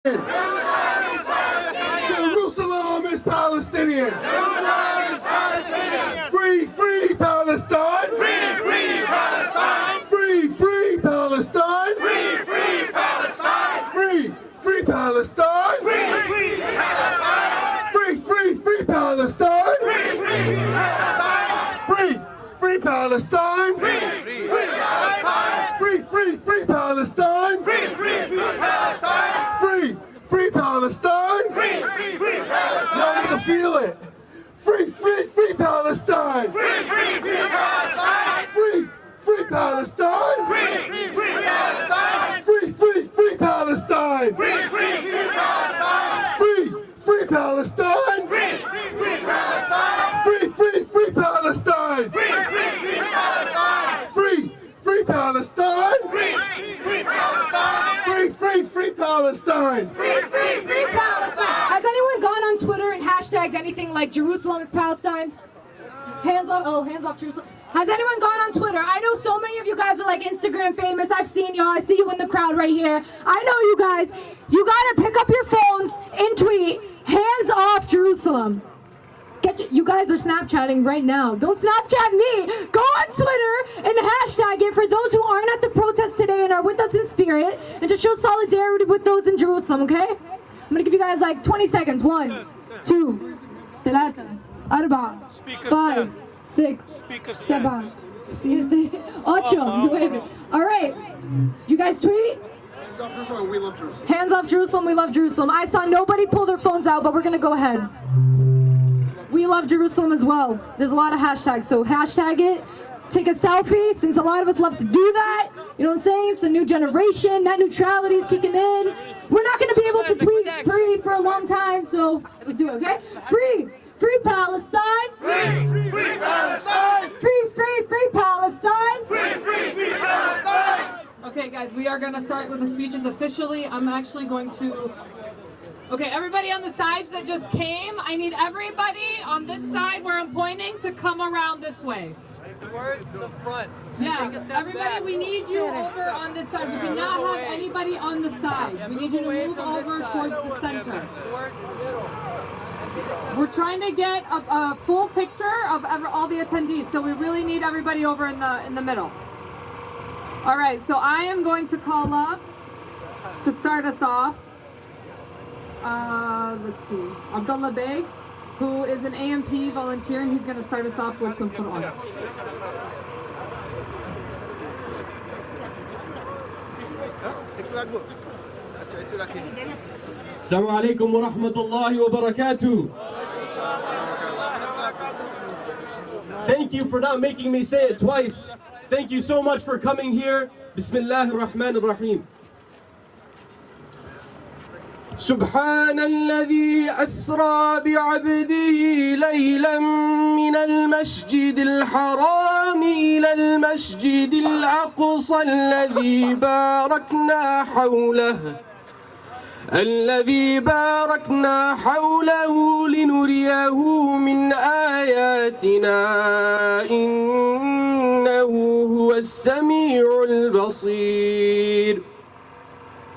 Jerusalem is Palestinian. Free, free Palestine. Free, free Palestine. Free, free Palestine. Free, free Palestine. Free, free Palestine. Free, free Palestine. Free, free, free Palestine. Free, free Palestine. Free, free Palestine. Free, free Palestine. Free, free, free Palestine. Free, free Palestine. Free, free Palestine. Free, free Palestine. Y'all need to feel it. Free, free, free Palestine. Free, free Palestine. Free, free Palestine. Free, free Palestine. Free, free, free Palestine. Free, free Palestine. Free, free Palestine. Free, free Palestine. Free, free, free Palestine. Free, free Palestine. Free, free Palestine. Free, free Palestine. Free, free, free Palestine. Free, free Palestine. Has anyone gone on Twitter and hashtagged anything like Jerusalem is Palestine? Hands off Jerusalem. Has anyone gone on Twitter? I know so many of you guys are like Instagram famous. I've seen y'all. I see you in the crowd right here. I know you guys. You gotta pick up your phones and tweet, hands off Jerusalem. You guys are Snapchatting right now. Don't Snapchat me. Go on Twitter and hashtag it for those who aren't at the protest today and are with us in spirit, and to show solidarity with those in Jerusalem, okay? I'm gonna give you guys like 20 seconds. 1, 2, 3, 4, 5, 6, 7, 8, 9. All right. You guys tweet? Hands off Jerusalem, we love Jerusalem. Hands off Jerusalem, we love Jerusalem. I saw nobody pull their phones out, but we're gonna go ahead. We love Jerusalem as well. There's a lot of hashtags, so hashtag it. Take a selfie, since a lot of us love to do that. You know what I'm saying? It's the new generation. Net neutrality is kicking in. We're not going to be able to tweet free for a long time, so let's do it, okay? Free, free Palestine. Free, free Palestine. Free, free, free Palestine. Free, free Palestine. Okay, guys, we are going to start with the speeches officially. I'm actually going to... Okay, everybody on the sides that just came, I need everybody on this side where I'm pointing to come around this way. Towards the front. Yeah, everybody, we need you over on this side. We cannot have anybody on the side. We need you to move over towards the center. We're trying to get a full picture of all the attendees, so we really need everybody over in the middle. All right, so I am going to call up to start us off. Let's see, Abdullah Beg, who is an AMP volunteer, and he's going to start us off with some Quran. Assalamu alaikum wa rahmatullahi wa barakatuh. Thank you for not making me say it twice. Thank you so much for coming here. Bismillahir Rahmanir Rahim. سبحان الذي أسرى بعبده ليلا من المسجد الحرام إلى المسجد الأقصى الذي باركنا حوله لنريه من آياتنا إنه هو السميع البصير.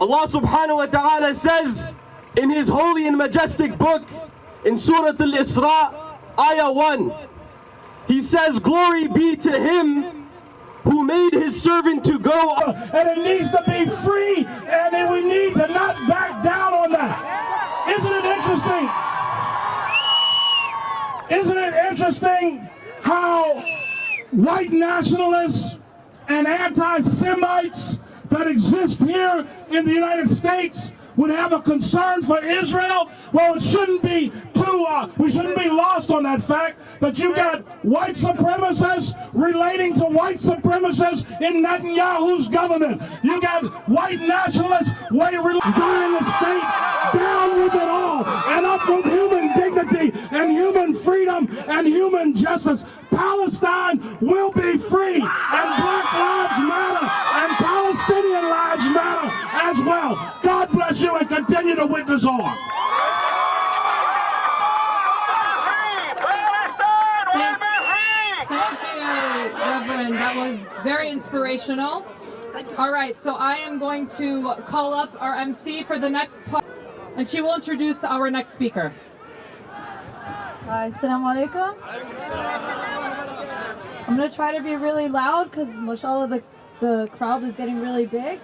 Allah subhanahu wa ta'ala says in his holy and majestic book in Surah Al-Isra, Ayah 1, he says, glory be to him who made his servant to go. And it needs to be free, and then we need to not back down on that. Isn't it interesting how white nationalists and anti-Semites that exist here in the United States would have a concern for Israel? Well, it shouldn't be we shouldn't be lost on that fact that you got white supremacists relating to white supremacists in Netanyahu's government. You got white nationalists Zionist the state down with it all and up with human dignity and human freedom and human justice. Palestine will be free, and Black Lives Matter and Palestinian lives matter as well. God bless you and continue to witness on. Thank you, Reverend. That was very inspirational. All right, so I am going to call up our MC for the next part, and she will introduce our next speaker. Hi, assalamu alaikum. I'm going to try to be really loud because, mashallah, the crowd is getting really big.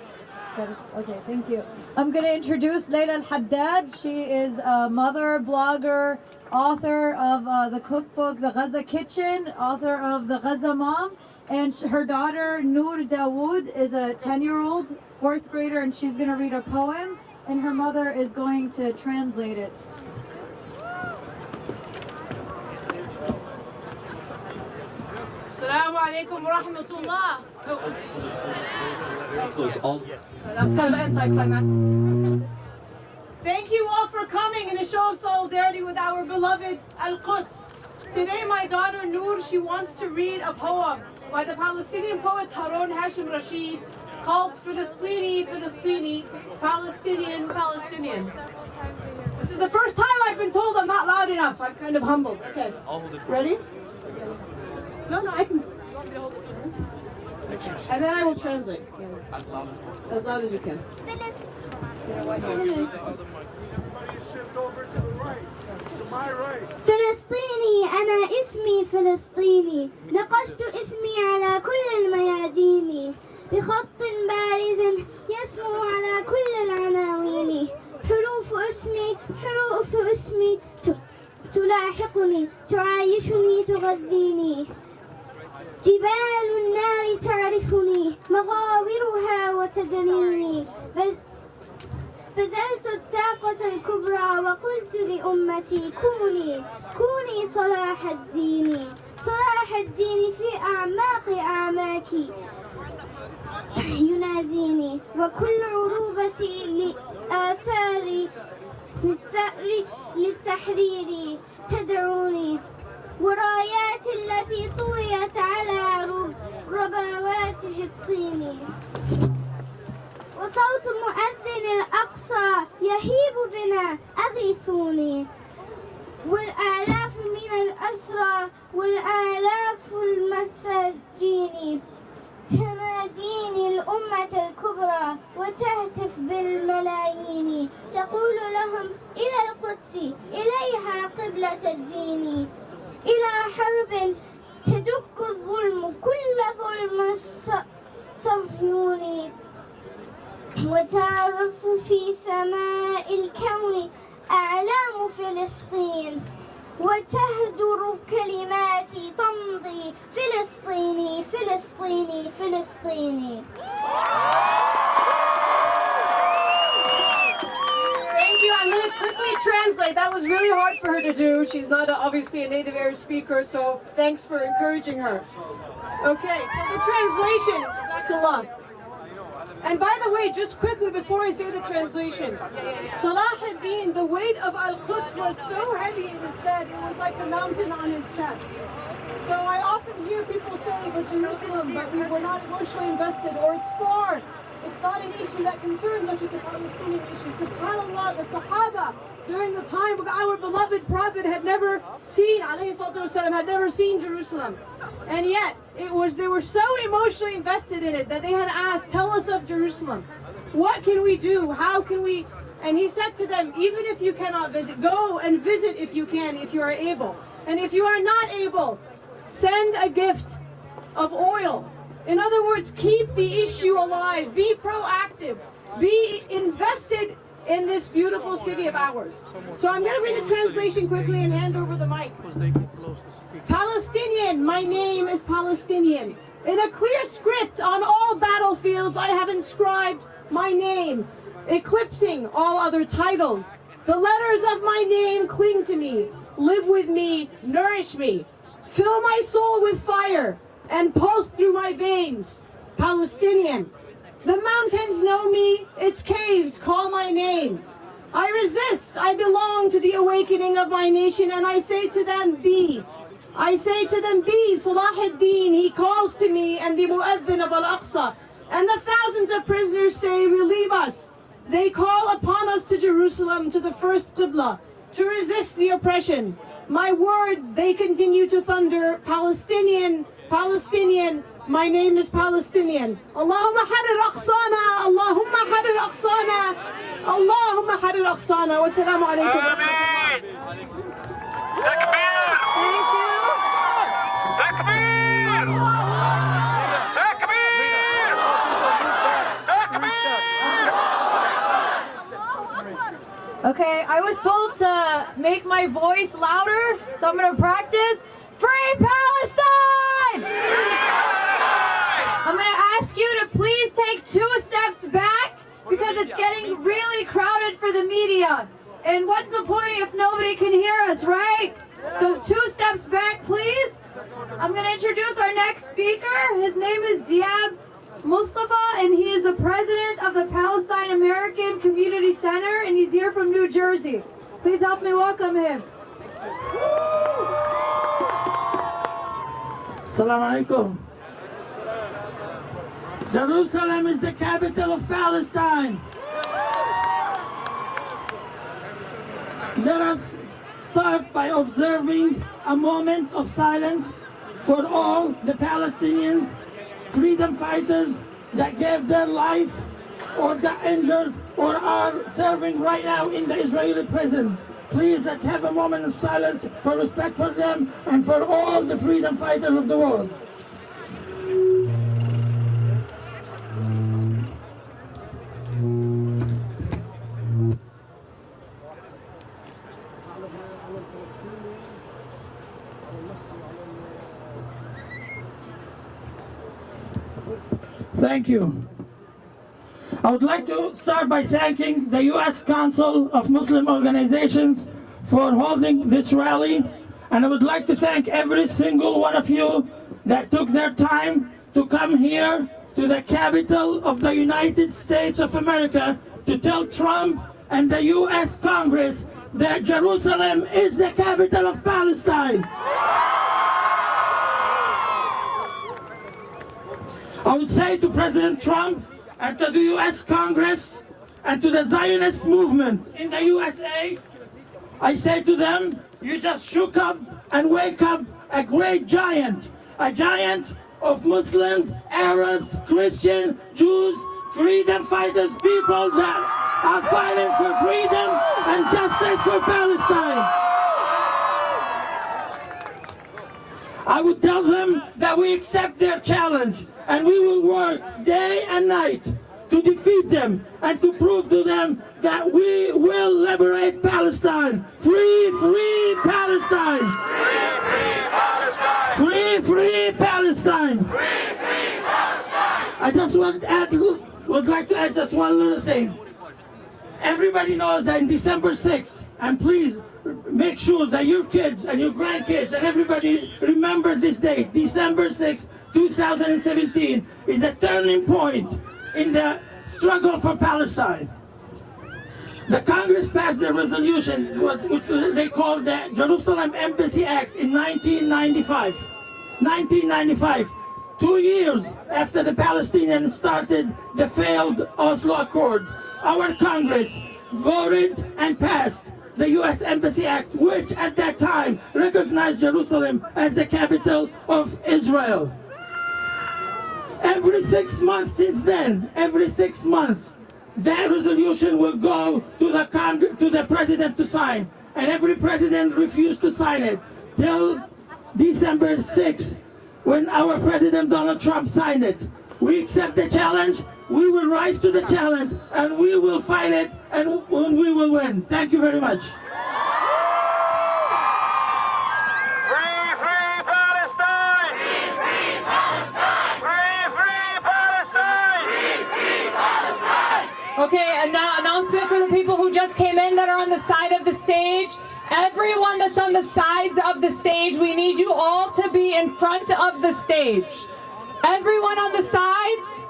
Okay, thank you. I'm going to introduce Layla Al-Haddad. She is a mother, blogger, author of the cookbook, The Gaza Kitchen, author of The Gaza Mom. And her daughter, Noor Dawood, is a 10-year-old, 4th grader, and she's going to read a poem, and her mother is going to translate it. Assalamu alaikum wa rahmatullah. That's kind of an anticlimax. Thank you all for coming in a show of solidarity with our beloved Al-Quds. Today my daughter Noor, she wants to read a poem by the Palestinian poet Harun Hashim Rashid called Filistini, Palestinian, Palestinian. This is the first time I've been told I'm not loud enough. I'm kind of humbled. Okay. Ready? No, I can. And then I will translate. As loud as you can. فلسطيني أنا اسمي فلسطيني نقشت اسمي على كل الميادين بخط بارز يسمو على كل العناوين حروف اسمي تلاحقني تعايشني تغذيني جبال النار تعرفني مغاورها وتدنيني بذلت الطاقة الكبرى وقلت لأمتي كوني صلاح الدين في أعماقي يناديني وكل عروبتي لآثار للثأر للتحرير تدعوني ورايات التي طويت على ربوات الطين وصوت مؤذن الأقصى يهيب بنا أغيثوني والآلاف من الأسرى والآلاف المساجين تناديني الأمة الكبرى وتهتف بالملايين تقول لهم إلى القدس إليها قبلة الدين إلى حرب تدك الظلم كل ظلم صهيوني وتعرف في سماء الكون أعلام فلسطين وتهدر كلماتي تمضي فلسطيني فلسطيني فلسطيني. Thank you. I'm going to quickly translate. That was really hard for her to do. She's not obviously a native Arab speaker, so thanks for encouraging her. Okay, so the translation. Jazakallah. And by the way, just quickly before I say the translation, Salah ad-Din, the weight of Al-Quds was so heavy, it was said, it was like a mountain on his chest. So I often hear people say, but Jerusalem, but we were not emotionally invested, or it's far. It's not an issue that concerns us, it's a Palestinian issue. SubhanAllah, the Sahaba, during the time of our beloved Prophet, had never seen, had never seen Jerusalem. And yet, they were so emotionally invested in it that they had asked, tell us of Jerusalem. What can we do? How can we? And he said to them, even if you cannot visit, go and visit if you can, if you are able. And if you are not able, send a gift of oil. In other words, keep the issue alive, be proactive, be invested in this beautiful city of ours. So I'm going to read the translation quickly and hand over the mic. Palestinian, my name is Palestinian. In a clear script on all battlefields I have inscribed my name, eclipsing all other titles. The letters of my name cling to me, live with me, nourish me. Fill my soul with fire and pulse through my veins. Palestinian. The mountains know me, its caves call my name. I resist, I belong to the awakening of my nation, and I say to them, be. I say to them, be Salah ad-Din, he calls to me, and the Mu'adhin of Al-Aqsa. And the thousands of prisoners say, relieve us. They call upon us to Jerusalem, to the first Qibla, to resist the oppression. My words, they continue to thunder, Palestinian, Palestinian, My name is Palestinian. Allahumma harir aqsana, Allahumma harir aqsana, Allahumma harir aqsana. Wassalamu alaikum. Thank you. Okay, I was told to make my voice louder, so I'm gonna practice. Free Palestine! I'm gonna ask you to please take 2 steps back because it's getting really crowded for the media. And what's the point if nobody can hear us, right? So 2 steps back, please. I'm gonna introduce our next speaker. His name is Diab Mustafa, and he is the president of the Palestine American Community Center, and he's here from New Jersey. Please help me welcome him. Assalamu alaikum. Jerusalem is the capital of Palestine. Let us start by observing a moment of silence for all the Palestinians, freedom fighters that gave their life or got injured or are serving right now in the Israeli prison. Please, let's have a moment of silence for respect for them and for all the freedom fighters of the world. Thank you. I would like to start by thanking the U.S. Council of Muslim Organizations for holding this rally, and I would like to thank every single one of you that took their time to come here to the capital of the United States of America to tell Trump and the U.S. Congress that Jerusalem is the capital of Palestine. I would say to President Trump and to the U.S. Congress and to the Zionist movement in the USA, I say to them, you just shook up and wake up a great giant, a giant of Muslims, Arabs, Christians, Jews, freedom fighters, people that are fighting for freedom and justice for Palestine. I would tell them that we accept their challenge and we will work day and night to defeat them and to prove to them that we will liberate Palestine. Free, free Palestine! Free, free Palestine! Free, free Palestine! I just would like to add just one little thing. Everybody knows that in December 6th, and please make sure that your kids and your grandkids and everybody remember this date, December 6th, 2017 is a turning point in the struggle for Palestine. The Congress passed a resolution, which they called the Jerusalem Embassy Act in 1995. 1995, 2 years after the Palestinians started the failed Oslo Accord, our Congress voted and passed the U.S. Embassy Act, which at that time recognized Jerusalem as the capital of Israel. Every 6 months since then, every 6 months, that resolution will go to the president to sign, and every president refused to sign it till December 6th, when our President Donald Trump signed it. We accept the challenge, we will rise to the challenge, and we will fight it, and we will win. Thank you very much. Okay, an announcement for the people who just came in that are on the side of the stage. Everyone that's on the sides of the stage, we need you all to be in front of the stage. Everyone on the sides,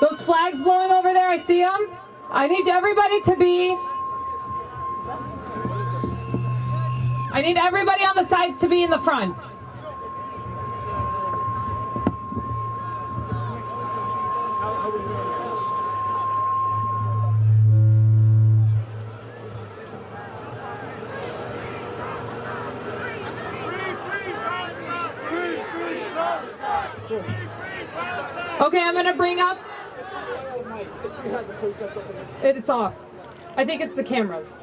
those flags blowing over there, I see them. I need everybody on the sides to be in the front. Okay, I'm gonna bring up. It's off. I think it's the cameras.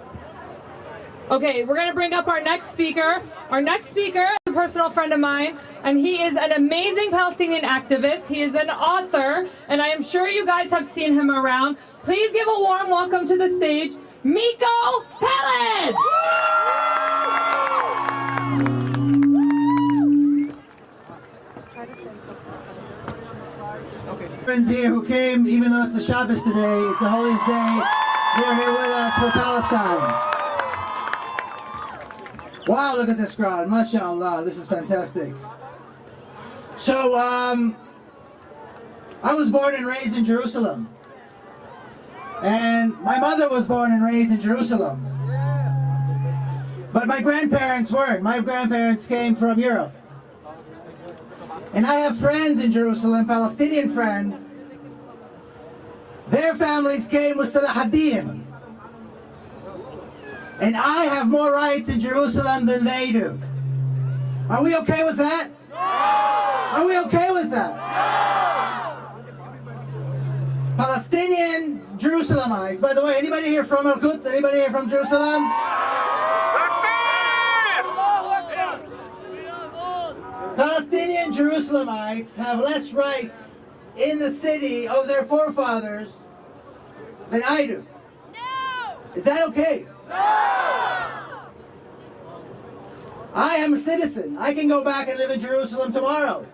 Okay, we're gonna bring up our next speaker. Our next speaker is a personal friend of mine, and he is an amazing Palestinian activist. He is an author, and I am sure you guys have seen him around. Please give a warm welcome to the stage, Miko Peled! Friends here who came, even though it's a Shabbos today, it's the holiest day, they're here with us for Palestine. Wow, look at this crowd, mashallah, this is fantastic. So, I was born and raised in Jerusalem. And my mother was born and raised in Jerusalem. But my grandparents weren't. My grandparents came from Europe. And I have friends in Jerusalem, Palestinian friends. Their families came with Salah ad-Din. And I have more rights in Jerusalem than they do. Are we okay with that? Are we okay with that? Palestinian Jerusalemites. By the way, anybody here from Al-Quds? Anybody here from Jerusalem? Palestinian Jerusalemites have less rights in the city of their forefathers than I do. No! Is that okay? No! I am a citizen. I can go back and live in Jerusalem tomorrow.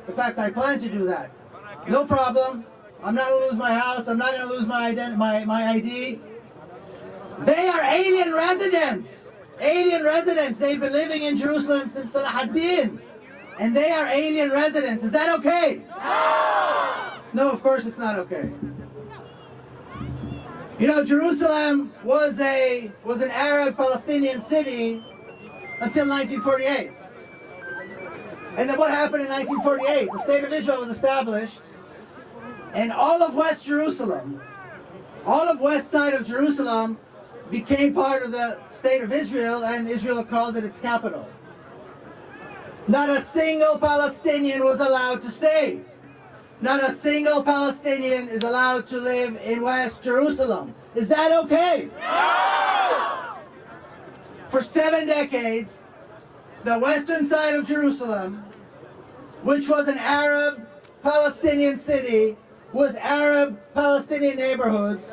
In fact, I plan to do that. No problem. I'm not going to lose my house. I'm not going to lose my ID. They are alien residents. Alien residents. They've been living in Jerusalem since Salah ad-Din. And they are alien residents. Is that okay? No! No, of course it's not okay. You know, Jerusalem was an Arab Palestinian city until 1948. And then what happened in 1948? The State of Israel was established, and all of West Jerusalem, all of west side of Jerusalem became part of the State of Israel, and Israel called it its capital. Not a single Palestinian was allowed to stay. Not a single Palestinian is allowed to live in West Jerusalem. Is that okay? No! For 7 decades, the western side of Jerusalem, which was an Arab Palestinian city with Arab Palestinian neighborhoods,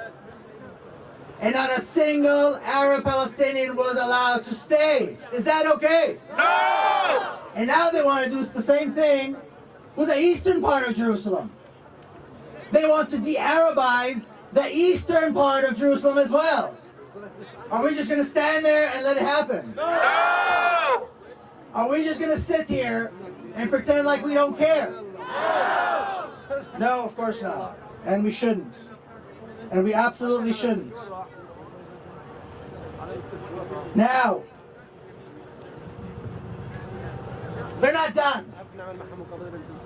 and not a single Arab Palestinian was allowed to stay. Is that okay? No! And now they want to do the same thing with the eastern part of Jerusalem. They want to de-Arabize the eastern part of Jerusalem as well. Are we just going to stand there and let it happen? No! Are we just going to sit here and pretend like we don't care? No! No, of course not. And we shouldn't. And we absolutely shouldn't. Now, they're not done.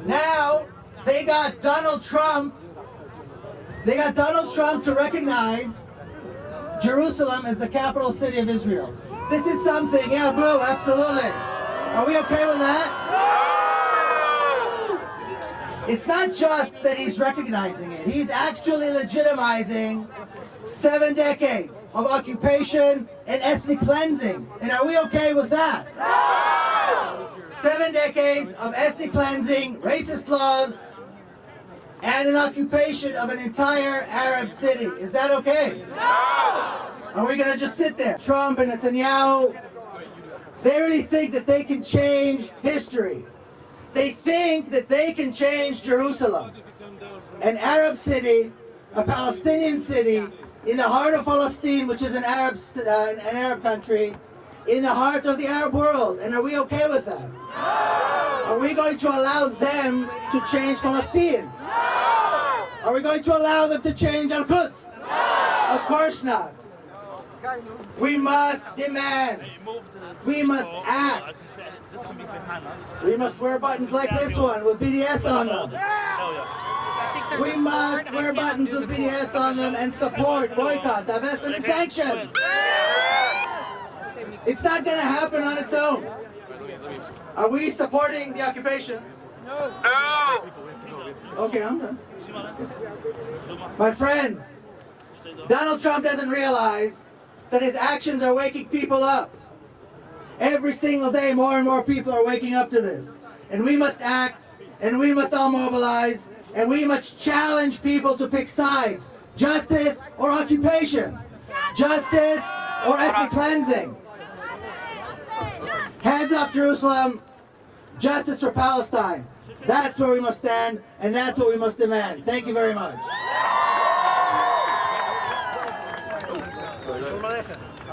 Now, they got Donald Trump. They got Donald Trump to recognize Jerusalem as the capital city of Israel. This is something, yeah, bro, absolutely. Are we okay with that? It's not just that he's recognizing it. He's actually legitimizing 7 decades of occupation and ethnic cleansing. And are we okay with that? 7 decades of ethnic cleansing, racist laws, and an occupation of an entire Arab city. Is that okay? Are we going to just sit there? Trump and Netanyahu, they really think that they can change history. They think that they can change Jerusalem, an Arab city, a Palestinian city, in the heart of Palestine, which is an Arab country, in the heart of the Arab world. And are we okay with that? Are we going to allow them to change Palestine? Are we going to allow them to change Al-Quds? Of course not. We must demand. We must act. We must wear buttons like this one with BDS on them. We must wear buttons with BDS on them and support, boycott, divestment, and sanctions. It's not going to happen on its own. Are we supporting the occupation? No. Okay, I'm done. My friends, Donald Trump doesn't realize that his actions are waking people up. Every single day, more and more people are waking up to this. And we must act, and we must all mobilize, and we must challenge people to pick sides. Justice or occupation. Justice or ethnic cleansing. Hands off Jerusalem. Justice for Palestine. That's where we must stand, and that's what we must demand. Thank you very much.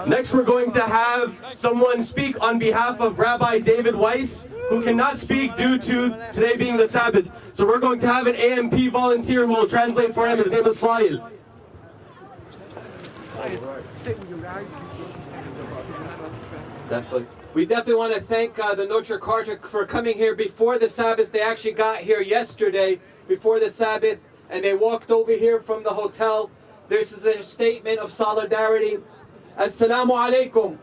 Next, we're going to have someone speak on behalf of Rabbi David Weiss, who cannot speak due to today being the Sabbath. So we're going to have an AMP volunteer who will translate for him. His name is Slail. Definitely. We definitely want to thank the Notre Carter for coming here before the Sabbath. They actually got here yesterday before the Sabbath, and they walked over here from the hotel. This is a statement of solidarity. Assalamu alaikum.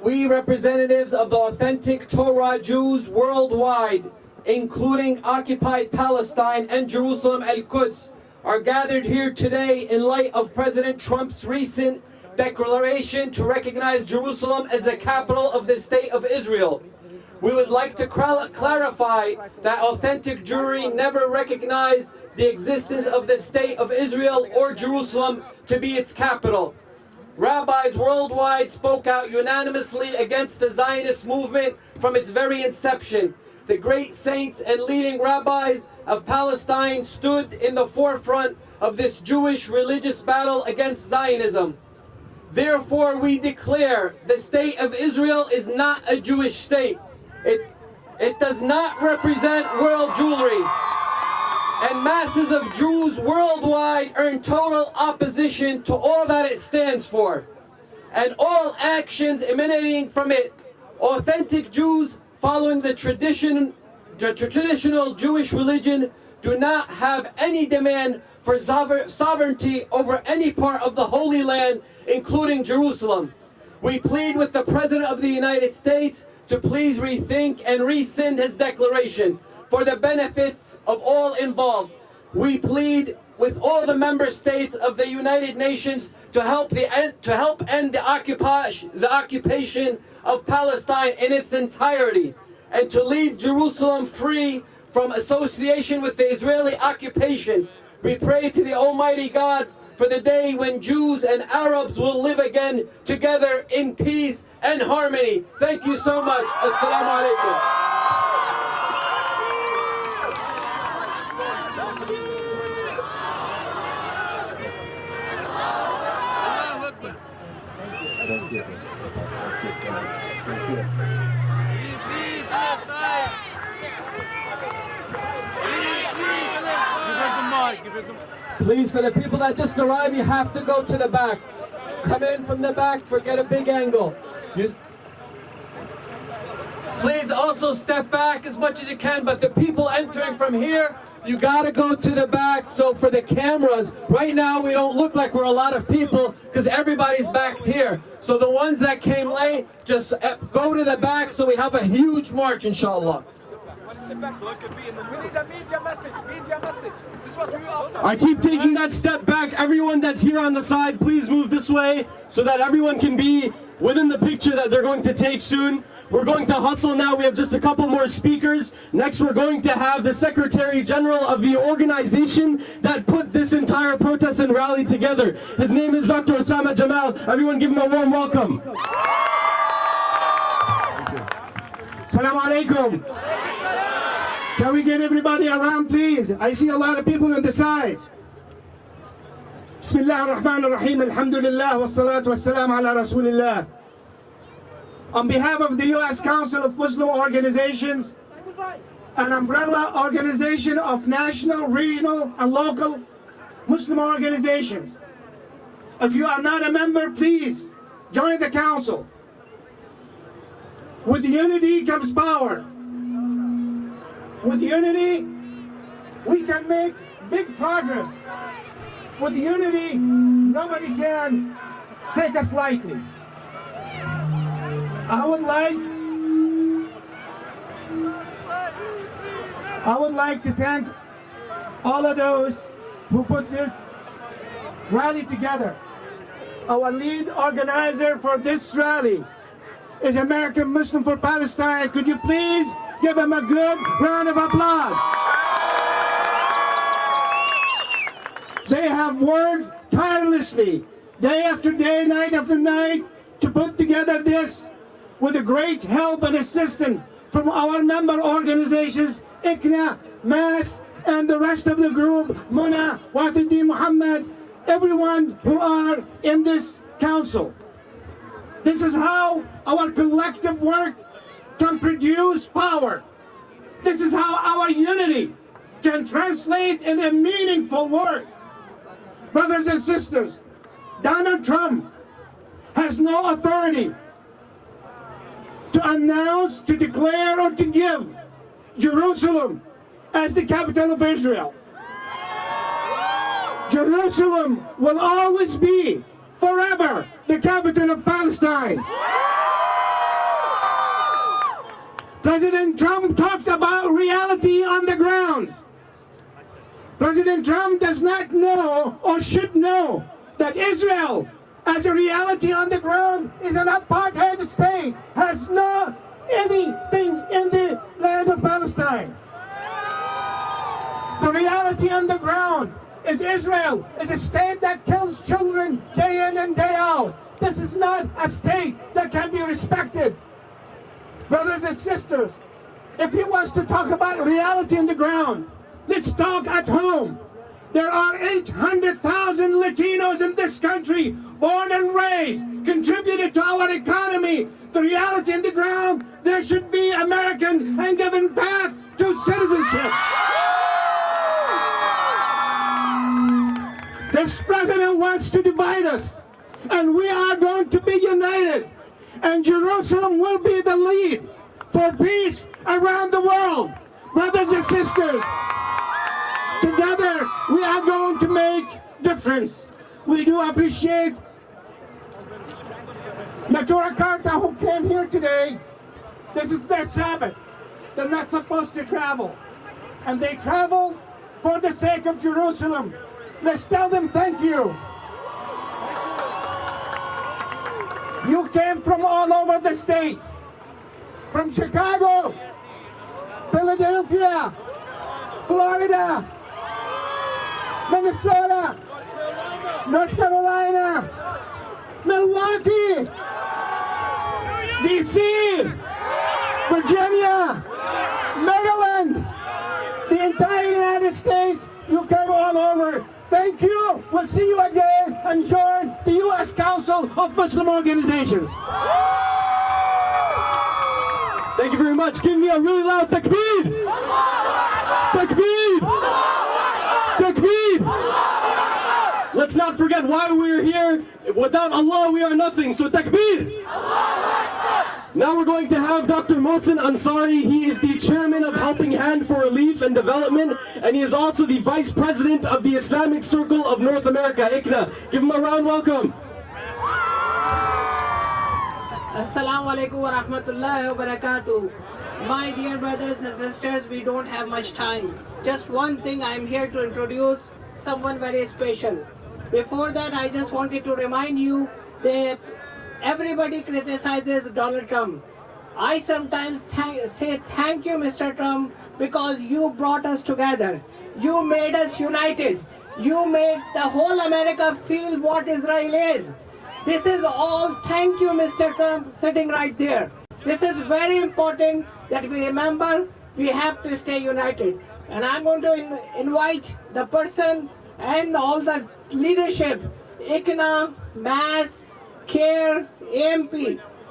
We representatives of the authentic Torah Jews worldwide, including occupied Palestine and Jerusalem al-Quds, are gathered here today in light of President Trump's recent declaration to recognize Jerusalem as the capital of the state of Israel. We would like to clarify that authentic Jewry never recognized the existence of the state of Israel or Jerusalem to be its capital. Rabbis worldwide spoke out unanimously against the Zionist movement from its very inception. The great saints and leading rabbis of Palestine stood in the forefront of this Jewish religious battle against Zionism. Therefore, we declare the state of Israel is not a Jewish state. It does not represent world Jewry. And masses of Jews worldwide are in total opposition to all that it stands for, and all actions emanating from it. Authentic Jews following the traditional Jewish religion do not have any demand for sovereignty over any part of the Holy Land, including Jerusalem. We plead with the President of the United States to please rethink and rescind his declaration for the benefit of all involved. We plead with all the member states of the United Nations to help end the occupation of Palestine in its entirety, and to leave Jerusalem free from association with the Israeli occupation. We pray to the Almighty God for the day when Jews and Arabs will live again together in peace and harmony. Thank you so much. Assalamu alaikum. Thank you. Please, for the people that just arrived, you have to go to the back. Come in from the back, forget a big angle. Please also step back as much as you can, but the people entering from here, you gotta go to the back. So for the cameras, right now we don't look like we're a lot of people because everybody's back here. So the ones that came late, just go to the back so we have a huge march, inshallah. I keep taking that step back. Everyone that's here on the side, please move this way so that everyone can be within the picture that they're going to take soon. We're going to hustle now. We have just a couple more speakers. Next, we're going to have the Secretary General of the organization that put this entire protest and rally together. His name is Dr. Osama Jamal. Everyone give him a warm welcome. Assalamu alaikum. Can we get everybody around, please? I see a lot of people on the sides. Bismillah ar-Rahman ar-Rahim. Alhamdulillah wa salatu wa salam ala Rasulillah. On behalf of the U.S. Council of Muslim Organizations, an umbrella organization of national, regional, and local Muslim organizations. If you are not a member, please join the council. With unity comes power. With unity, we can make big progress. With unity, nobody can take us lightly. I would like I would like to thank all of those who put this rally together. Our lead organizer for this rally is American Muslim for Palestine. Could you please give him a good round of applause? They have worked tirelessly, day after day, night after night, to put together this with the great help and assistance from our member organizations, ICNA, MAS, and the rest of the group, Muna, Watidi Muhammad, everyone who are in this council. This is how our collective work can produce power. This is how our unity can translate in a meaningful work. Brothers and sisters, Donald Trump has no authority to announce, to declare, or to give Jerusalem as the capital of Israel. Jerusalem will always be, forever, the capital of Palestine. President Trump talked about reality on the ground. President Trump does not know or should know that Israel, as a reality on the ground, is an apartheid state, has no anything in the land of Palestine. The reality on the ground is Israel is a state that kills children day in and day out. This is not a state that can be respected. Brothers and sisters, if he wants to talk about reality on the ground, let's talk at home. There are 800,000 Latinos in this country, born and raised, contributed to our economy. The reality on the ground, there should be American and given path to citizenship. This president wants to divide us, and we are going to be united. And Jerusalem will be the lead for peace around the world. Brothers and sisters, together we are going to make difference. We do appreciate Natura Carta who came here today. This is their Sabbath. They're not supposed to travel. And they travel for the sake of Jerusalem. Let's tell them thank you. You came from all over the state. From Chicago, Philadelphia, Florida, Minnesota, North Carolina, Milwaukee, D.C., Virginia, Maryland, the entire United States. You came all over. Thank you. We'll see you again and join the U.S. Council of Muslim Organizations. Thank you very much. Give me a really loud takbir! Takbir! Takbir! Let's not forget why we're here. Without Allah, we are nothing. So takbir! Now we're going to have Dr. Mohsen Ansari. He is the chairman of Helping Hand for Relief and Development, and he is also the vice president of the Islamic Circle of North America, ICNA. Give him a round welcome. Assalamu alaikum wa rahmatullahi wa barakatuh. My dear brothers and sisters, we don't have much time. Just one thing, I am here to introduce someone very special. Before that, I just wanted to remind you that everybody criticizes Donald Trump. I sometimes say thank you, Mr. Trump, because you brought us together. You made us united. You made the whole America feel what Israel is. This is all thank you, Mr. Trump, sitting right there. This is very important that we remember we have to stay united. And I'm going to invite the person and all the leadership, ICNA, MAS, CARE, AMP,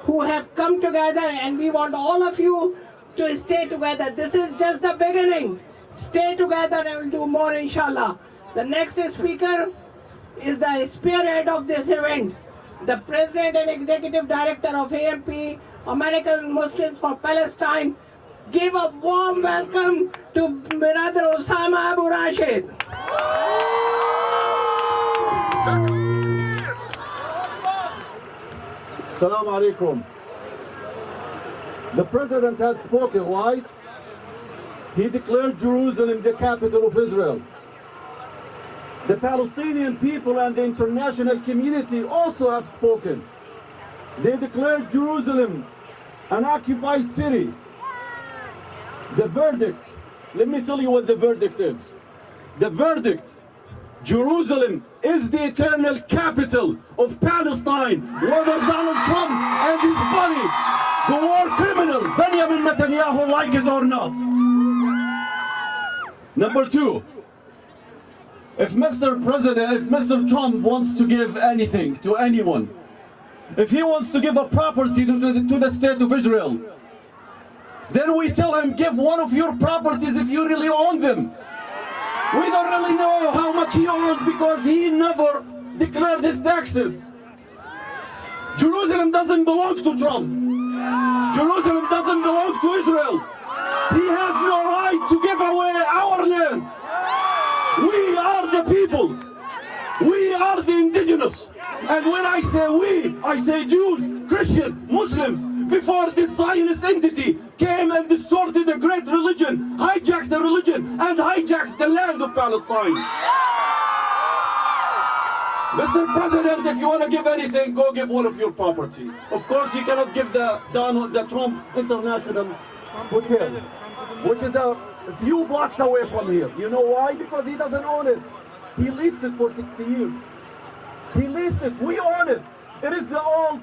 who have come together, and we want all of you to stay together. This is just the beginning. Stay together and we'll do more, inshallah. The next speaker is the spearhead of this event, the President and Executive Director of AMP, American Muslims for Palestine. Give a warm welcome to Brother Osama Abu Rashid. Assalamu alaikum. The president has spoken, right? He declared Jerusalem the capital of Israel. The Palestinian people and the international community also have spoken. They declared Jerusalem an occupied city. The verdict, let me tell you what the verdict is. The verdict, Jerusalem is the eternal capital of Palestine, whether Donald Trump and his buddy, the war criminal Benjamin Netanyahu, like it or not. Number two, if Mr. Trump wants to give anything to anyone, if he wants to give a property to the state of Israel, then we tell him, give one of your properties if you really own them. We don't really know how much he owns because he never declared his taxes. Jerusalem doesn't belong to Trump. Jerusalem doesn't belong to Israel. He has no right to give away our land. We are the people. We are the indigenous. And when I say we, I say Jews, Christians, Muslims. Before this Zionist entity came and distorted a great religion, hijacked the religion, and hijacked the land of Palestine. Mr. President, if you want to give anything, go give one of your property. Of course, you cannot give the Trump International Hotel, which is a few blocks away from here. You know why? Because he doesn't own it. He leased it for 60 years. He leased it. We own it. It is the old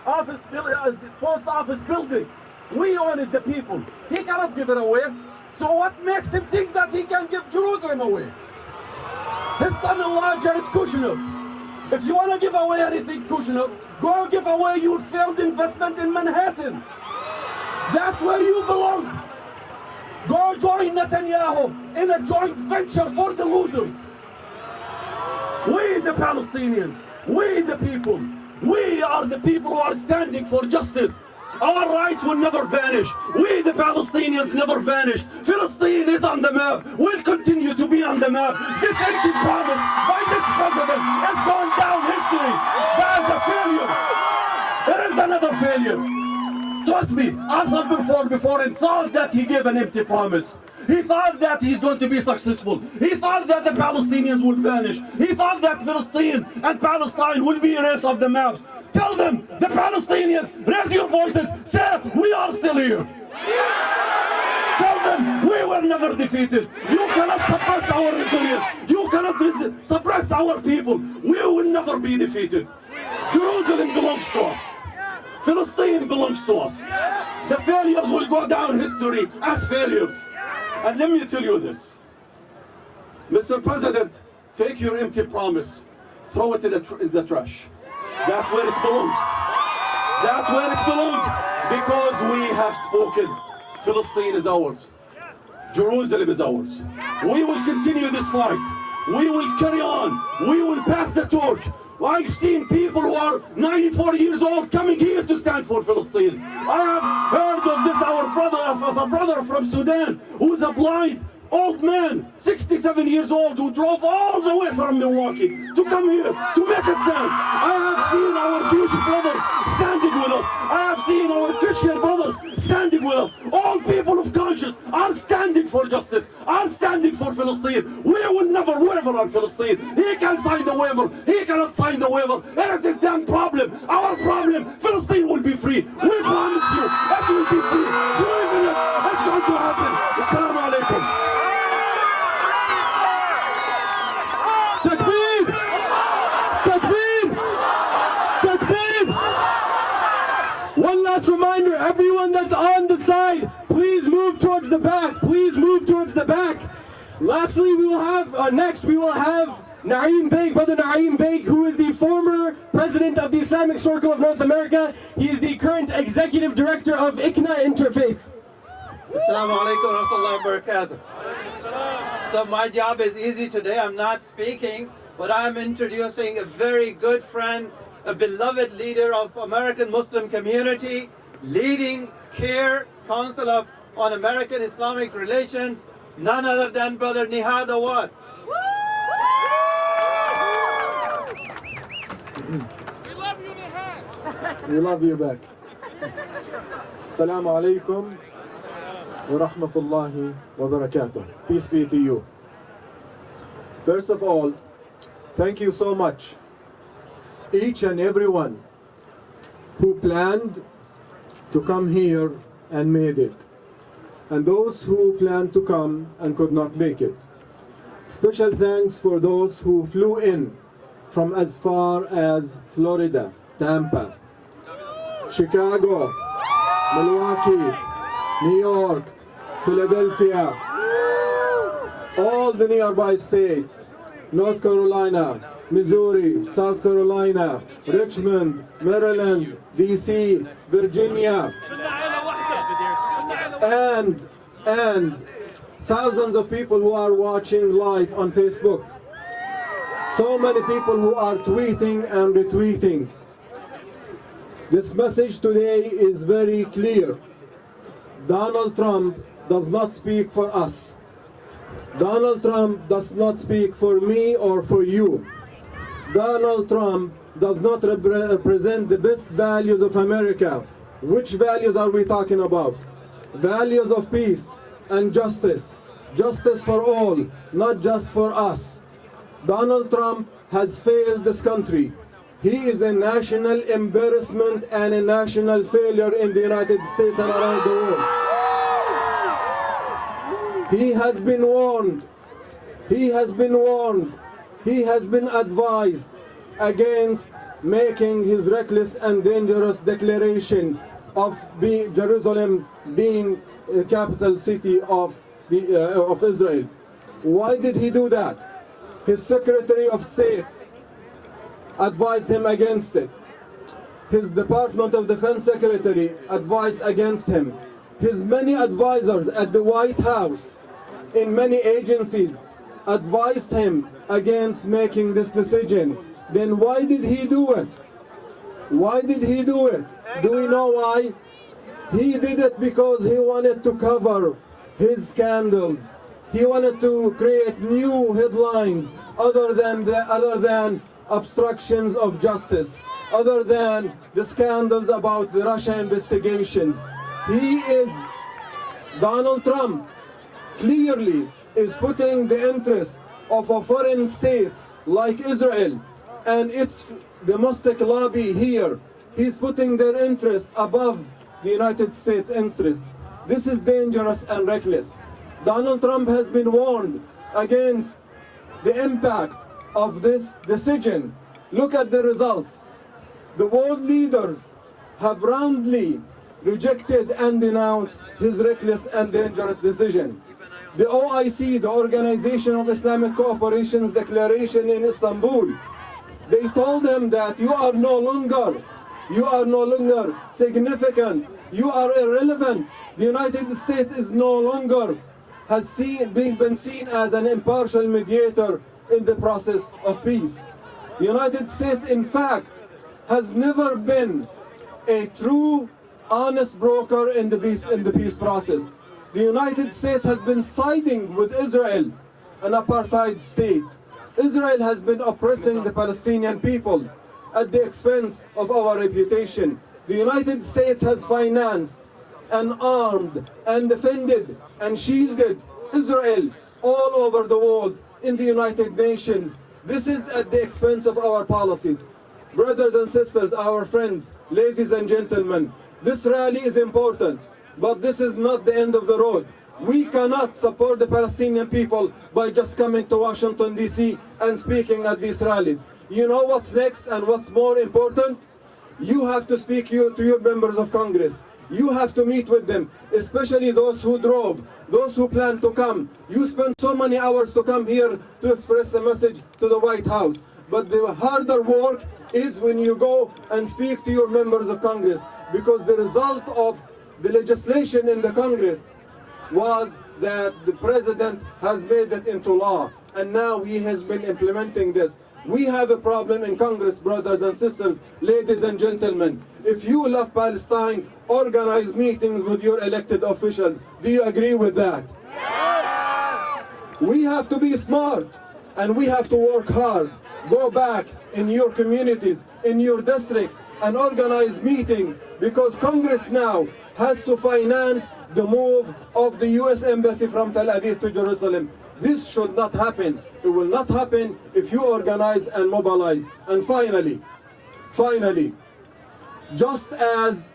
post office building. We own it, the people. He cannot give it away. So what makes him think that he can give Jerusalem away? His son-in-law, Jared Kushner. If you want to give away anything, Kushner, go give away your failed investment in Manhattan. That's where you belong. Go join Netanyahu in a joint venture for the losers. We the Palestinians, we the people, we are the people who are standing for justice. Our rights will never vanish. We the Palestinians never vanish. Palestine is on the map, will continue to be on the map. This empty promise by this president is going down history as a failure. It is another failure. Trust me, Arthur before him thought that he gave an empty promise. He thought that he's going to be successful. He thought that the Palestinians would vanish. He thought that Palestine and Palestine will be erased off the maps. Tell them, the Palestinians, raise your voices, say, we are still here. Tell them, we were never defeated. You cannot suppress our resilience. You cannot suppress our people. We will never be defeated. Jerusalem belongs to us. Palestine belongs to us. The failures will go down history as failures. And let me tell you this. Mr. President, take your empty promise, throw it in the trash. That's where it belongs. That's where it belongs. Because we have spoken. Palestine is ours. Jerusalem is ours. We will continue this fight. We will carry on. We will pass the torch. I've seen people who are 94 years old coming here to stand for Palestine. I have heard of this, a brother from Sudan who's a blind old man, 67 years old, who drove all the way from Milwaukee to come here to make a stand. I have seen our Jewish brothers standing with us. I have seen our Christian brothers standing with us. All people of conscience are standing for justice, are standing for Palestine. We will never waver on Palestine. He can sign the waiver. He cannot sign the waiver. It is his damn problem. Our problem, Palestine will be free. We promise you, it will be free. Believe in it. It's going to happen. Assalamu alaikum. Takbir! Takbir! Takbir! One last reminder, everyone that's on the side, please move towards the back. Please move towards the back. Lastly, we will have, next we will have Naeem Beg, Brother Naeem Beg, who is the former president of the Islamic Circle of North America. He is the current executive director of ICNA Interfaith. Assalamu alaikum wa rahmatullahi wa barakatuh. So my job is easy today. I'm not speaking, but I'm introducing a very good friend, a beloved leader of American Muslim community, leading CARE, Council on American Islamic Relations, none other than Brother Nihad Awad. We love you, Nihad. We love you back. Assalamu alaikum. wa rahmatullahi wa barakatuh. Peace be to you. First of all, thank you so much, each and everyone who planned to come here and made it, and those who planned to come and could not make it. Special thanks for those who flew in from as far as Florida, Tampa, Chicago, Milwaukee, New York, Philadelphia, all the nearby states, North Carolina, Missouri, South Carolina, Richmond, Maryland, D.C., Virginia, and thousands of people who are watching live on Facebook. So many people who are tweeting and retweeting. This message today is very clear. Donald Trump does not speak for us. Donald Trump does not speak for me or for you. Donald Trump does not represent the best values of America. Which values are we talking about? Values of peace and justice. Justice for all, not just for us. Donald Trump has failed this country. He is a national embarrassment and a national failure in the United States and around the world. He has been warned. He has been warned. He has been advised against making his reckless and dangerous declaration of Jerusalem being a capital city of Israel. Why did he do that? His Secretary of State advised him against it. His Department of Defense Secretary advised against him. His many advisors at the White House in many agencies advised him against making this decision. Then why did he do it? Why did he do it? Do we know why? He did it because he wanted to cover his scandals. He wanted to create new headlines other than obstructions of justice, other than the scandals about the Russia investigations. Donald Trump clearly is putting the interest of a foreign state like Israel and its domestic lobby here. He's putting their interest above the United States interest. This is dangerous and reckless. Donald Trump has been warned against the impact of this decision. Look at the results. The world leaders have roundly rejected and denounced his reckless and dangerous decision. The OIC, the Organization of Islamic Cooperation's declaration in Istanbul, they told him that you are no longer significant, you are irrelevant. The United States is no longer been seen as an impartial mediator in the process of peace. The United States, in fact, has never been a true, honest broker in the peace process. The United States has been siding with Israel, an apartheid state. Israel has been oppressing the Palestinian people at the expense of our reputation. The United States has financed and armed and defended and shielded Israel all over the world in the United Nations. This is at the expense of our policies. Brothers and sisters, our friends, ladies and gentlemen, this rally is important, but this is not the end of the road. We cannot support the Palestinian people by just coming to Washington D.C. and speaking at these rallies. You know what's next and what's more important? You have to speak to your members of Congress. You have to meet with them, especially those who drove, those who plan to come. You spend so many hours to come here to express a message to the White House. But the harder work is when you go and speak to your members of Congress, because the result of the legislation in the Congress was that the president has made it into law, and now he has been implementing this. We have a problem in Congress, brothers and sisters, ladies and gentlemen. If you love Palestine, organize meetings with your elected officials. Do you agree with that? Yes! We have to be smart, and we have to work hard. go back in your communities, in your districts, and organize meetings, because Congress now has to finance the move of the US Embassy from Tel Aviv to Jerusalem. This should not happen. It will not happen if you organize and mobilize. And finally, just as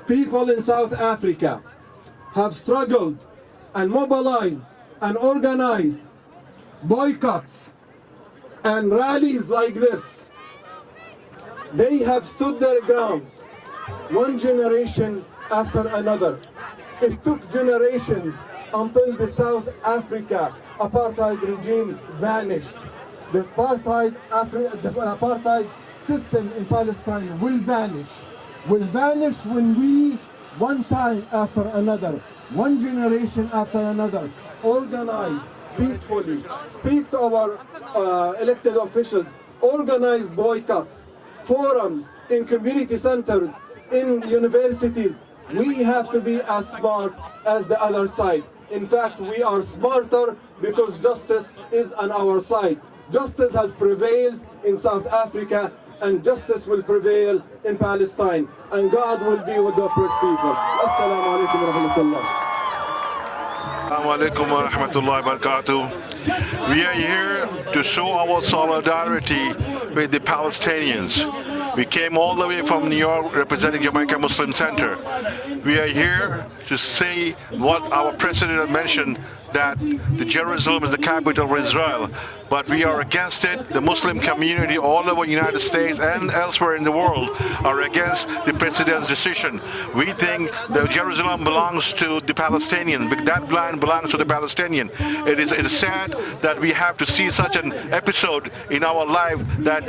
people in South Africa have struggled and mobilized and organized boycotts and rallies like this, they have stood their grounds, one generation after another. It took generations until the South Africa apartheid regime vanished. The apartheid system in Palestine will vanish when we, one time after another, one generation after another, organize peacefully, speak to our elected officials, organize boycotts, forums in community centers, in universities. We have to be as smart as the other side. In fact, we are smarter because justice is on our side. Justice has prevailed in South Africa, and justice will prevail in Palestine. And God will be with the oppressed people. Assalamu alaikum wa rahmatullah. Assalamu alaikum wa rahmatullahi wa barakatuh. We are here to show our solidarity with the Palestinians. We came all the way from New York representing Jamaica Muslim Center. We are here to say what our president had mentioned, that the Jerusalem is the capital of Israel. But we are against it. The Muslim community all over the United States and elsewhere in the world are against the president's decision. We think that Jerusalem belongs to the Palestinians. That land belongs to the Palestinian. It is sad that we have to see such an episode in our life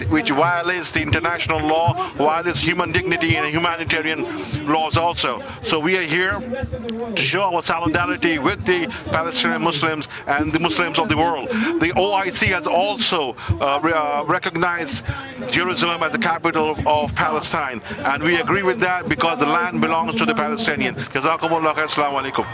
which violates the international law, violates human dignity and humanitarian laws also. So we are here to show our solidarity with the Palestinian Muslims and the Muslims of the world. The OIC has also recognized Jerusalem as the capital of Palestine, and we agree with that because the land belongs to the Palestinian. Jazakumullah khair. Assalamu alaikum.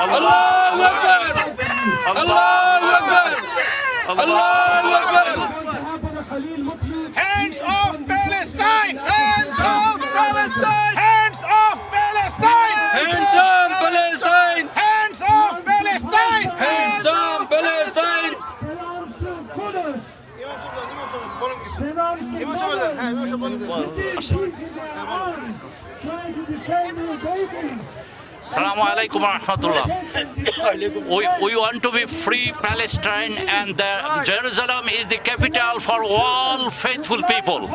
Allahu Akbar! Allahu Akbar! Allahu Akbar! Hands off Palestine! Hands off Palestine! Hands off Palestine! Hands off Palestine! Hands off Palestine! Hands off Palestine! Assalamu alaikum wa rahmatullah. We want to be free Palestine, and Jerusalem is the capital for all faithful people.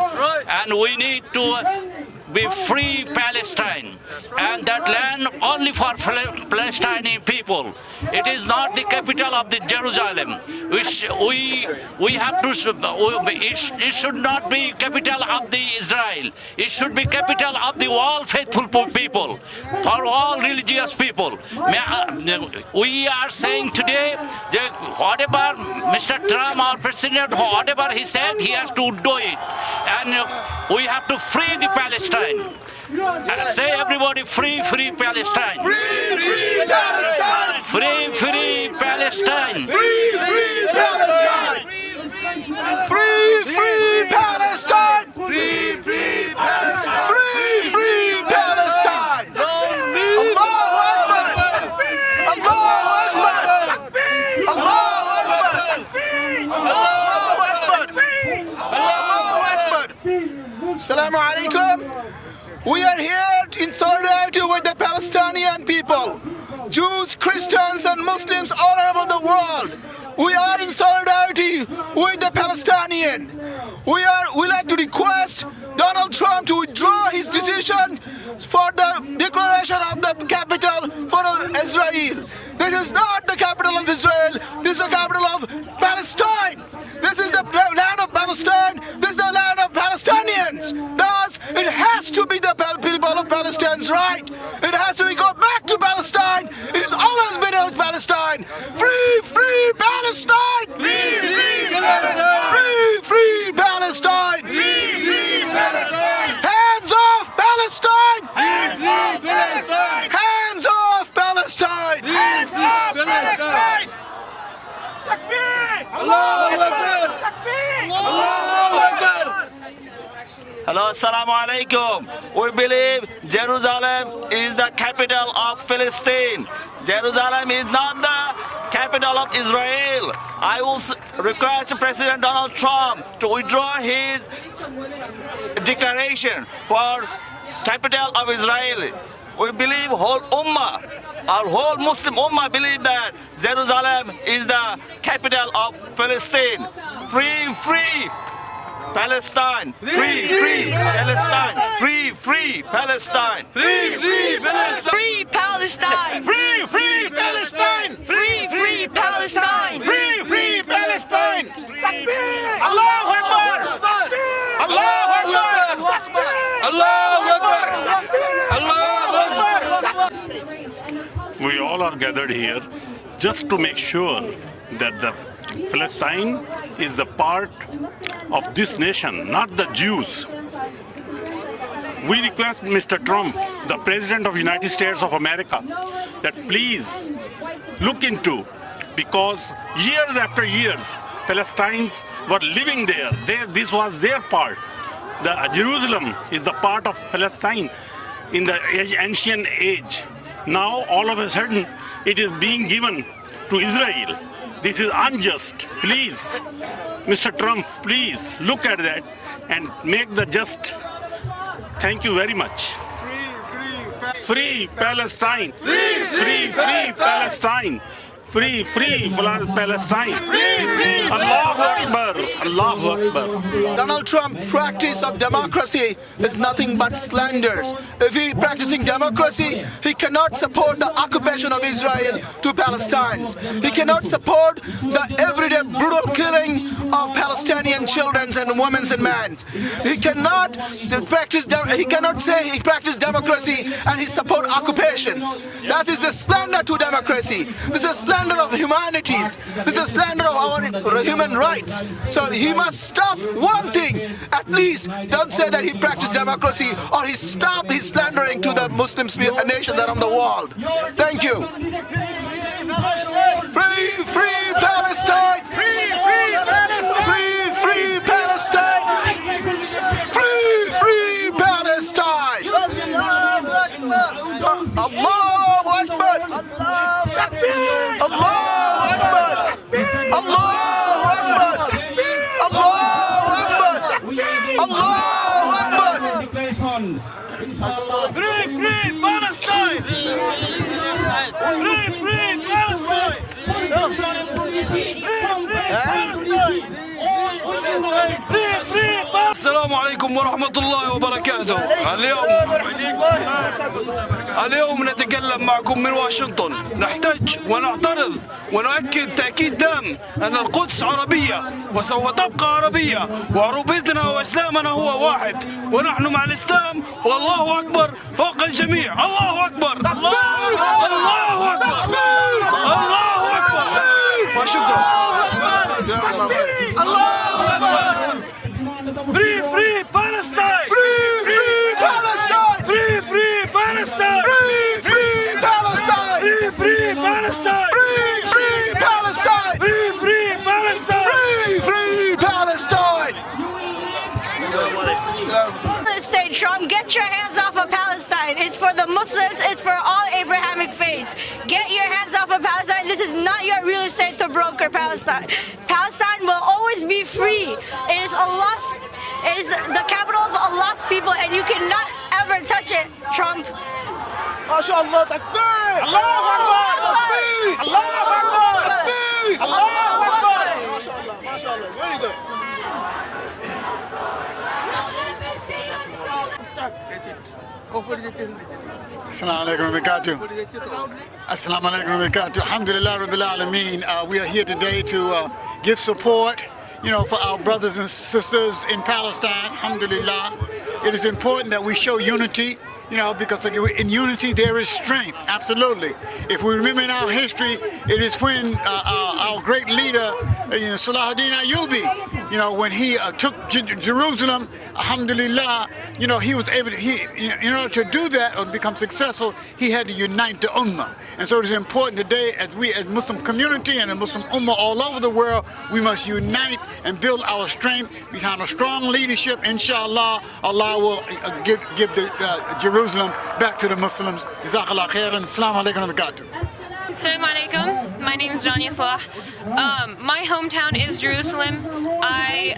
And we need to be free Palestine, and that land only for Palestinian people. It is not the capital of the Jerusalem. We have to. It should not be capital of the Israel. It should be capital of the all faithful people, for all religious people. We are saying today that whatever Mr. Trump, our president, whatever he said, he has to do it, and we have to free the Palestine. Say everybody, free Palestine. Free Palestine. Free Palestine. Free Palestine. Free Palestine. Free Palestine. Free Palestine. Allahu Akbar. Allahu Akbar. Allahu Akbar. Allahu Akbar. Allahu Akbar. Assalamu alaikum. We are here in solidarity with the Palestinian people, Jews, Christians, and Muslims all over the world. We are in solidarity with the Palestinian. We like to request Donald Trump to withdraw his decision for the declaration of the capital for Israel. This is not the capital of Israel. This is the capital of Palestine. This is the land of Palestine. This is the land of Palestinians. Thus, it has to be the people of Palestine's right. It has to go back to Palestine. It has always been a with Palestine. Free, free Palestine. Free, free Palestine. Free, free Palestine. Free, free Palestine. Hands off Palestine. Free, free Palestine. Hands off Palestine. Hands off Palestine. Takbir! Allahu Akbar! Takbir! Allahu Akbar! Hello, Assalamu alaikum. We believe Jerusalem is the capital of Palestine. Jerusalem is not the capital of Israel. I will request President Donald Trump to withdraw his declaration for capital of Israel. We believe whole Ummah, our whole Muslim Ummah believe that Jerusalem is the capital of Palestine. Free, free Palestine. Free, free Palestine. Free, free Palestine. Free, free Palestine. Free Palestine. Free, free Palestine. Free, free Palestine. Free, free Palestine. Takbir! Allahu Akbar! Allahu Akbar! Allahu Akbar! Allahu Akbar! We all are gathered here just to make sure that the Palestine is the part of this nation, not the Jews. We request Mr. Trump, the President of the United States of America, that please look into, because years after years, Palestinians were living there. This was their part. Jerusalem is the part of Palestine in the ancient age. Now, all of a sudden, it is being given to Israel. This is unjust. Please, Mr. Trump, please look at that and make the just. Thank you very much. Free Palestine. Free, free Palestine. Free, free Palestine. Allahu Akbar. Allahu Akbar. Donald Trump's practice of democracy is nothing but slanders. If he practicing democracy, he cannot support the occupation of Israel to Palestinians. He cannot support the everyday brutal killing of Palestinian children and women and men. He cannot say he practice democracy and he support occupations. That is a slander to democracy. This is a slander of humanities. This is a slander of our human rights. So he must stop wanting, at least don't say that he practices democracy, or he stop his slandering to the Muslim nations around the world. Thank you. Free, free Palestine. Free, free Palestine. Free, free Palestine. Free, free Palestine. Allahu Akbar. Allahu Akbar. Allahu Akbar. Allahu Akbar. Allahu Akbar. Free, free Palestine. Free, free Palestine. السلام عليكم ورحمة الله وبركاته. اليوم نتكلم معكم من واشنطن، نحتج ونعترض ونؤكد تأكيد تام أن القدس عربية وسوف تبقى عربية، وعروبتنا وإسلامنا هو واحد، ونحن مع الإسلام، والله أكبر فوق الجميع. الله أكبر. الله أكبر. الله أكبر. وشكرا. الله أكبر. Free, free Palestine! Free, free Palestine! Free, free Palestine! Free, free Palestine! Free, free Palestine! Free, free Palestine! Free, free Palestine! Free, free Palestine! Let's say, Trump, get your hands off of Palestine. It's for the Muslims, it's for all Abrahamic faiths. Get your hands off of Palestine. This is not your real estate to broker Palestine. Palestine will always be free. It is Allah's, it is the capital of Allah's people, and you cannot ever touch it, Trump. MashaAllah, takbir! Allahu Akbar! Allahu Akbar! Allahu Akbar! MashaAllah, MashaAllah, very good. Assalamu alaikum wa barakatuh. Assalamu alaikum wa barakatuh. Alhamdulillah Rabbil Alameen. We are here today to give support, for our brothers and sisters in Palestine. Alhamdulillah. It is important that we show unity because in unity there is strength, absolutely. If we remember in our history, it is when our great leader, Salahuddin Ayyubi, when he took Jerusalem, alhamdulillah, he was able to, in order to do that or become successful, he had to unite the ummah. And so it is important today, as we as Muslim community and a Muslim ummah all over the world, we must unite and build our strength behind a strong leadership. Inshallah, Allah will give the Jerusalem back to the Muslims. Jazakallah khairan. Assalamu alaikum wa barakatuh. Assalamu alaikum. My name is Rania Salah. My hometown is Jerusalem. I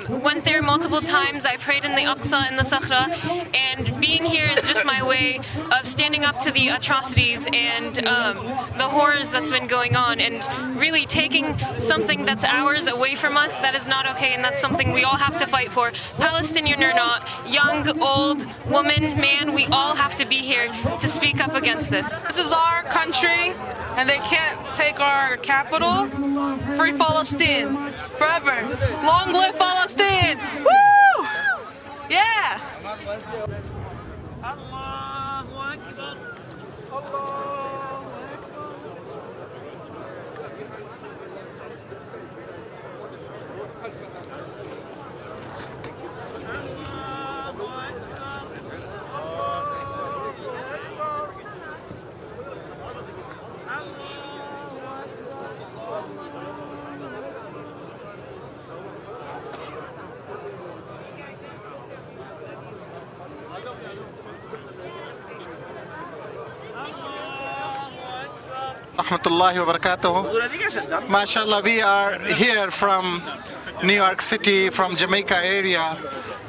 went there multiple times. I prayed in the Aqsa and the Sakhra, and being here is just my way of standing up to the atrocities and the horrors that's been going on, and really taking something that's ours away from us. That is not okay, and that's something we all have to fight for. Palestinian or not, young, old, woman, man, we all have to be here to speak up against this. This is our country, and they can't take our capital. Free Palestine, forever. Long live Palestine! Woo! Yeah! Rahmatullahi wa barakatuh. MashaAllah, we are here from New York City, from Jamaica area,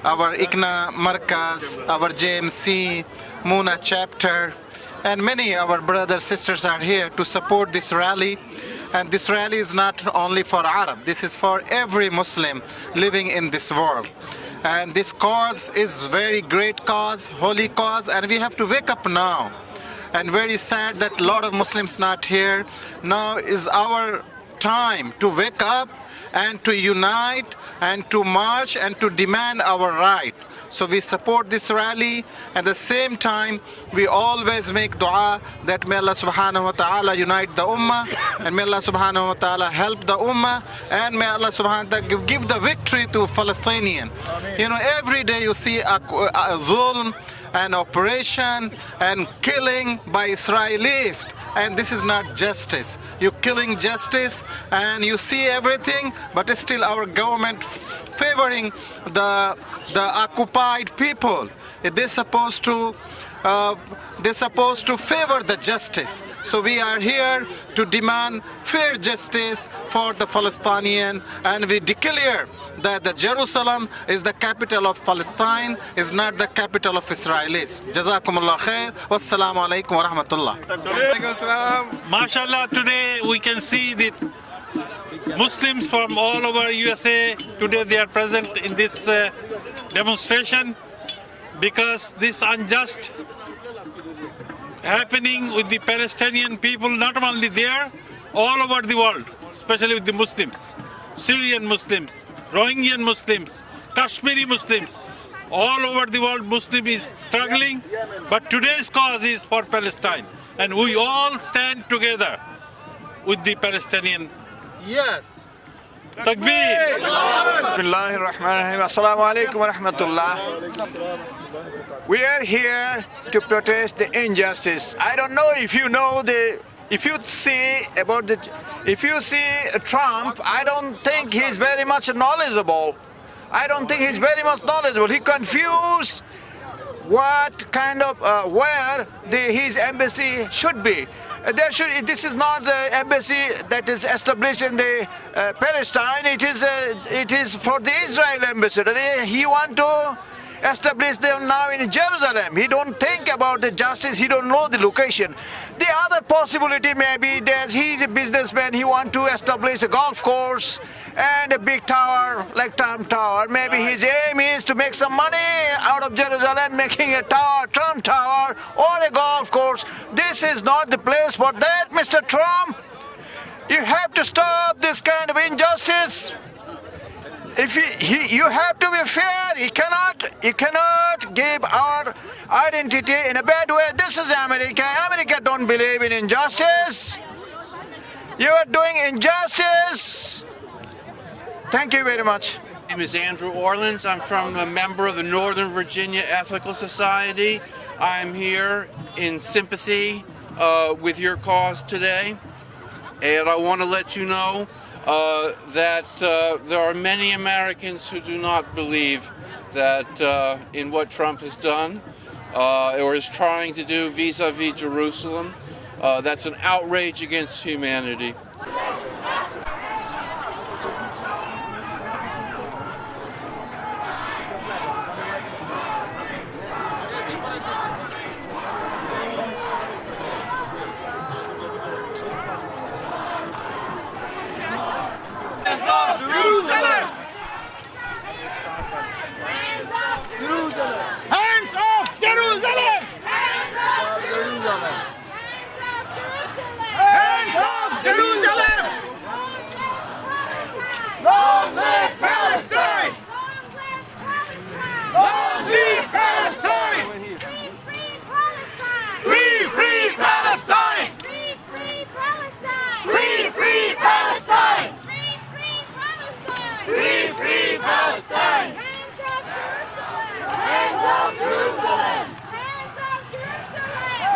our ICNA Markaz, our JMC, Muna chapter, and many of our brothers, sisters are here to support this rally. And this rally is not only for Arab, this is for every Muslim living in this world. And this cause is very great cause, holy cause, and we have to wake up now. And very sad that a lot of Muslims not here. Now is our time to wake up and to unite and to march and to demand our right. So we support this rally. At the same time, we always make dua that may Allah subhanahu wa ta'ala unite the ummah, and may Allah subhanahu wa ta'ala help the ummah, and may Allah subhanahu wa ta'ala give the victory to Palestinian. Every day you see a zulm, an operation and killing by Israelis, and this is not justice. You're killing justice and you see everything, but still our government favoring the occupied people. They're supposed to favor the justice. So we are here to demand fair justice for the Palestinian, and we declare that the Jerusalem is the capital of Palestine, is not the capital of Israelis. Jazakumullah khair. Wassalamu alaikum wa rahmatullah. MashaAllah, today we can see that Muslims from all over USA, today they are present in this demonstration, because this unjust happening with the Palestinian people, not only there, all over the world, especially with the Muslims, Syrian Muslims, Rohingya Muslims, Kashmiri Muslims, all over the world Muslim is struggling, but today's cause is for Palestine, and we all stand together with the Palestinian. Yes. Takbir. Bismillahirrahmanirrahim. Assalamu alaikum wa rahmatullah. We are here to protest the injustice. I don't know if you know if you see Trump, I don't think he's very much knowledgeable. He confused what kind of where his embassy should be. This is not the embassy that is established in the Palestine. It is for the Israel ambassador. He want to establish them now in Jerusalem. He don't think about the justice. He don't know the location. The other possibility may be that he's a businessman. He want to establish a golf course and a big tower like Trump Tower. Maybe his aim is to make some money out of Jerusalem, making a tower, Trump Tower, or a golf course. This is not the place for that, Mr. Trump. You have to stop this kind of injustice. If you have to be fair. You cannot give our identity in a bad way. This is America. America don't believe in injustice. You are doing injustice. Thank you very much. My name is Andrew Orleans. I'm from a member of the Northern Virginia Ethical Society. I'm here in sympathy with your cause today. And I want to let you know that there are many Americans who do not believe that in what Trump has done or is trying to do vis-a-vis Jerusalem. That's an outrage against humanity. Hands off Jerusalem! Hands off Jerusalem! Hands off Jerusalem! Long live Palestine! Long live Palestine! Free, free Palestine! Free, free Palestine! Free, free Palestine! Free, free Palestine! Hands off Jerusalem!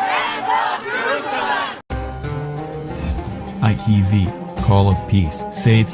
Hands off Jerusalem! ITV, Call of Peace, Save